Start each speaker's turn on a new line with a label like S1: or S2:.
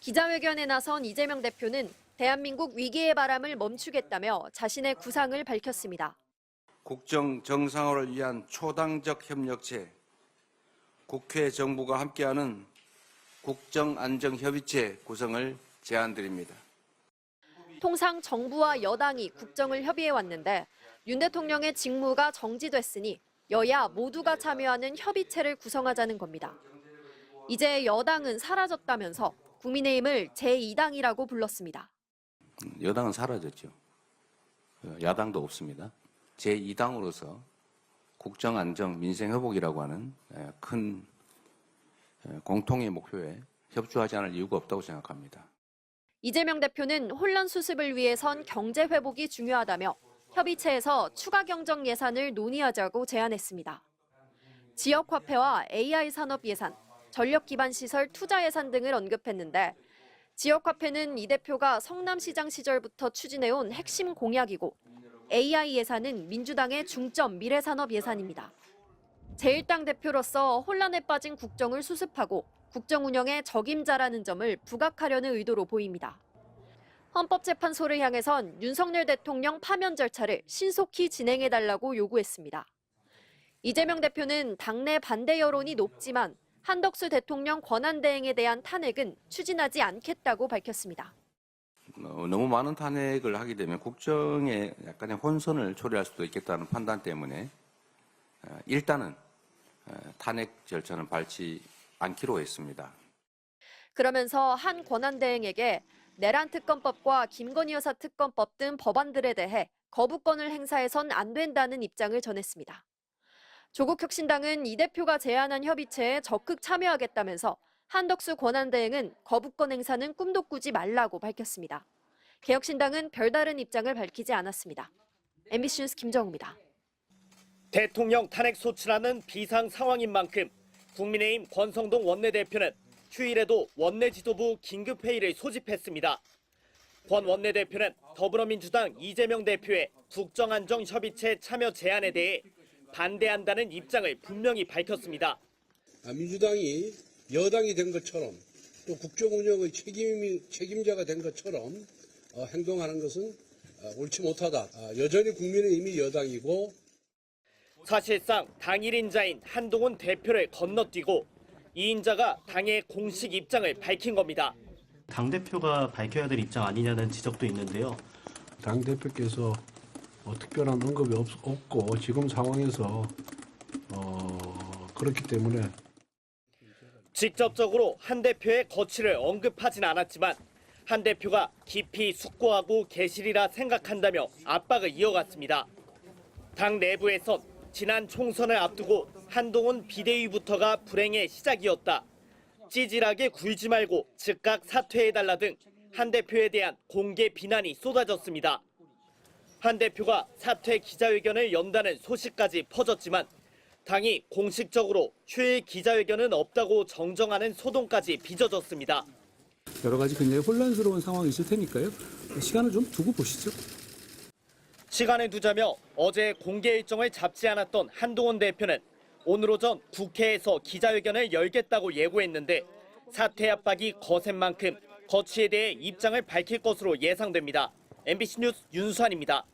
S1: 기자회견에 나선 이재명 대표는 대한민국 위기의 바람을 멈추겠다며 자신의 구상을 밝혔습니다.
S2: 국정 정상화를 위한 초당적 협력체, 국회 정부가 함께하는 국정안정협의체 구성을 제안드립니다.
S1: 통상 정부와 여당이 국정을 협의해왔는데 윤 대통령의 직무가 정지됐으니 여야 모두가 참여하는 협의체를 구성하자는 겁니다. 이제 여당은 사라졌다면서 국민의힘을 제2당이라고 불렀습니다.
S2: 여당은 사라졌죠. 야당도 없습니다. 제2당으로서 국정안정, 민생회복이라고 하는 큰 공통의 목표에 협조하지 않을 이유가 없다고 생각합니다.
S1: 이재명 대표는 혼란 수습을 위해선 경제 회복이 중요하다며 협의체에서 추가 경정 예산을 논의하자고 제안했습니다. 지역화폐와 AI 산업 예산, 전력 기반 시설 투자 예산 등을 언급했는데 지역화폐는 이 대표가 성남시장 시절부터 추진해온 핵심 공약이고 AI 예산은 민주당의 중점 미래산업 예산입니다. 제1당 대표로서 혼란에 빠진 국정을 수습하고 국정 운영에 적임자라는 점을 부각하려는 의도로 보입니다. 헌법재판소를 향해선 윤석열 대통령 파면 절차를 신속히 진행해달라고 요구했습니다. 이재명 대표는 당내 반대 여론이 높지만 한덕수 대통령 권한대행에 대한 탄핵은 추진하지 않겠다고 밝혔습니다.
S2: 너무 많은 탄핵을 하게 되면 국정에 약간의 혼선을 초래할 수도 있겠다는 판단 때문에 일단은 탄핵 절차는 밟지 않기로 했습니다.
S1: 그러면서 한 권한대행에게 내란 특검법과 김건희 여사 특검법 등 법안들에 대해 거부권을 행사해선 안 된다는 입장을 전했습니다. 조국혁신당은 이 대표가 제안한 협의체에 적극 참여하겠다면서 한덕수 권한대행은 거부권 행사는 꿈도 꾸지 말라고 밝혔습니다. 개혁신당은 별다른 입장을 밝히지 않았습니다. MBC 뉴스 김정우입니다.
S3: 대통령 탄핵 소추라는 비상 상황인 만큼 국민의힘 권성동 원내대표는 휴일에도 원내 지도부 긴급회의를 소집했습니다. 권 원내대표는 더불어민주당 이재명 대표의 국정안정협의체 참여 제안에 대해 반대한다는 입장을 분명히 밝혔습니다.
S4: 민주당이 여당이 된 것처럼 또 국정 운영의 책임자가 된 것처럼 행동하는 것은 옳지 못하다. 여전히 국민의힘이 여당이고
S3: 사실상 당 1인자인 한동훈 대표를 건너뛰고 2인자가 당의 공식 입장을 밝힌 겁니다.
S5: 당대표가 밝혀야 될 입장 아니냐는 지적도 있는데요.
S4: 당대표께서 특별한 언급이 없고 지금 상황에서 그렇기 때문에
S3: 직접적으로 한 대표의 거취를 언급하진 않았지만 한 대표가 깊이 숙고하고 계시리라 생각한다며 압박을 이어갔습니다. 당 내부에선 지난 총선을 앞두고 한동훈 비대위부터가 불행의 시작이었다. 찌질하게 굴지 말고 즉각 사퇴해달라 등 한 대표에 대한 공개 비난이 쏟아졌습니다. 한 대표가 사퇴 기자회견을 연다는 소식까지 퍼졌지만 당이 공식적으로 휴일 기자회견은 없다고 정정하는 소동까지 빚어졌습니다.
S6: 여러 가지 굉장히 혼란스러운 상황이 있을 테니까요. 시간을 좀 두고 보시죠.
S3: 시간을 두자며 어제 공개 일정을 잡지 않았던 한동훈 대표는 오늘 오전 국회에서 기자회견을 열겠다고 예고했는데 사퇴 압박이 거센 만큼 거취에 대해 입장을 밝힐 것으로 예상됩니다. MBC 뉴스 윤수환입니다.